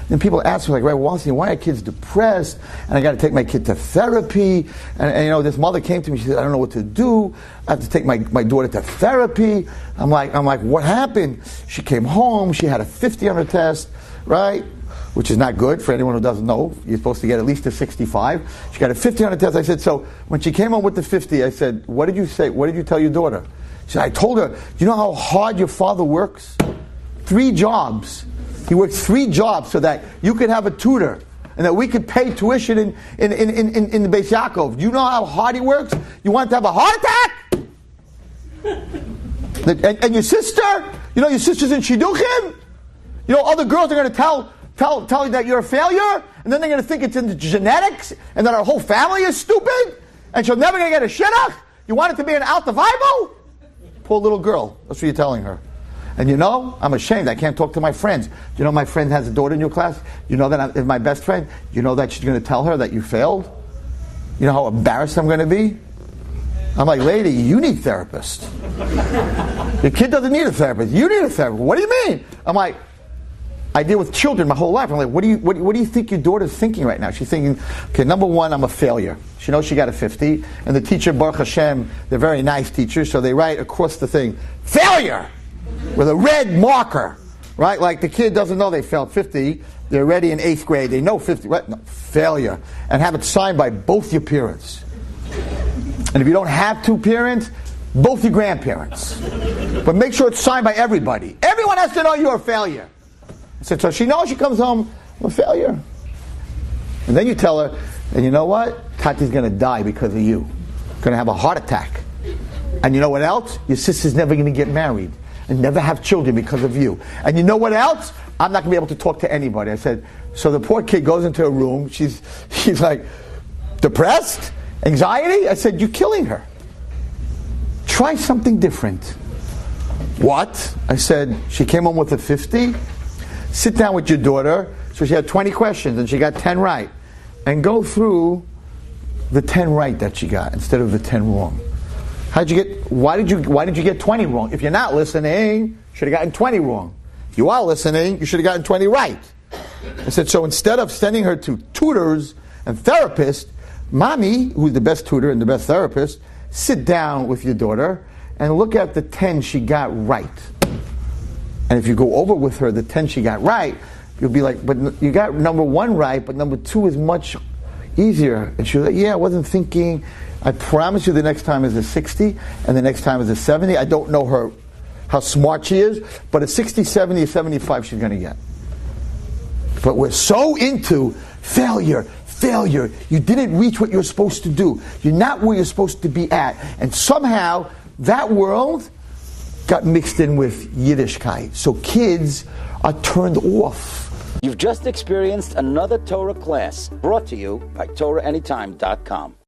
Then people ask me, like, Rabbi Wallerstein, why are kids depressed? And I got to take my kid to therapy. And this mother came to me, she said, I don't know what to do. I have to take my daughter to therapy. I'm like, what happened? She came home, she had a 50 on her test, right? Which is not good for anyone who doesn't know. You're supposed to get at least a 65. She got a 50 on her test. I said, so when she came home with the 50, I said, what did you say? What did you tell your daughter? She said, I told her, do you know how hard your father works? 3 jobs. He works 3 jobs so that you could have a tutor and that we could pay tuition in the Beis Yaakov. Do you know how hard he works? You want to have a heart attack? And your sister? You know your sister's in Shidduchim? You know other girls are going to tell you that you're a failure, and then they're going to think it's in the genetics, and that our whole family is stupid, and she'll never going to get a shidduch? You want it to be an out the Bible? Poor little girl. That's what you're telling her. And you know, I'm ashamed. I can't talk to my friends. You know my friend has a daughter in your class? You know that my best friend? You know that she's going to tell her that you failed? You know how embarrassed I'm going to be? I'm like, lady, you need a therapist. Your kid doesn't need a therapist. You need a therapist. What do you mean? I'm like, I deal with children my whole life. I'm like, what do you think your daughter's thinking right now? She's thinking, okay, number one, I'm a failure. She knows she got a 50, and the teacher, Baruch Hashem, they're very nice teachers, so they write across the thing, failure, with a red marker, right? Like the kid doesn't know they failed 50. They're already in 8th grade. They know 50, right? No, failure. And have it signed by both your parents. And if you don't have 2 parents, both your grandparents. But make sure it's signed by everybody. Everyone has to know you're a failure. I said, so she knows she comes home, I'm a failure. And then you tell her, and you know what? Tati's going to die because of you. Going to have a heart attack. And you know what else? Your sister's never going to get married and never have children because of you. And you know what else? I'm not going to be able to talk to anybody. I said, so the poor kid goes into a room. She's like, depressed? Anxiety? I said, you're killing her. Try something different. What? I said, she came home with a 50. Sit down with your daughter. So she had 20 questions and she got 10 right. And go through the 10 right that she got instead of the 10 wrong. Why did you get 20 wrong? If you're not listening, you should have gotten 20 wrong. If you are listening, you should have gotten 20 right. I said, so instead of sending her to tutors and therapists, mommy, who's the best tutor and the best therapist, sit down with your daughter and look at the 10 she got right. And if you go over with her the 10 she got right, you'll be like, but you got number 1 right, but number 2 is much easier. And she'll like, yeah, I wasn't thinking. I promise you the next time is a 60, and the next time is a 70. I don't know her, how smart she is, but a 60, 70, a 75 she's going to get. But we're so into failure. You didn't reach what you're supposed to do. You're not where you're supposed to be at. And somehow, that world got mixed in with Yiddishkeit. So kids are turned off. You've just experienced another Torah class brought to you by TorahAnytime.com.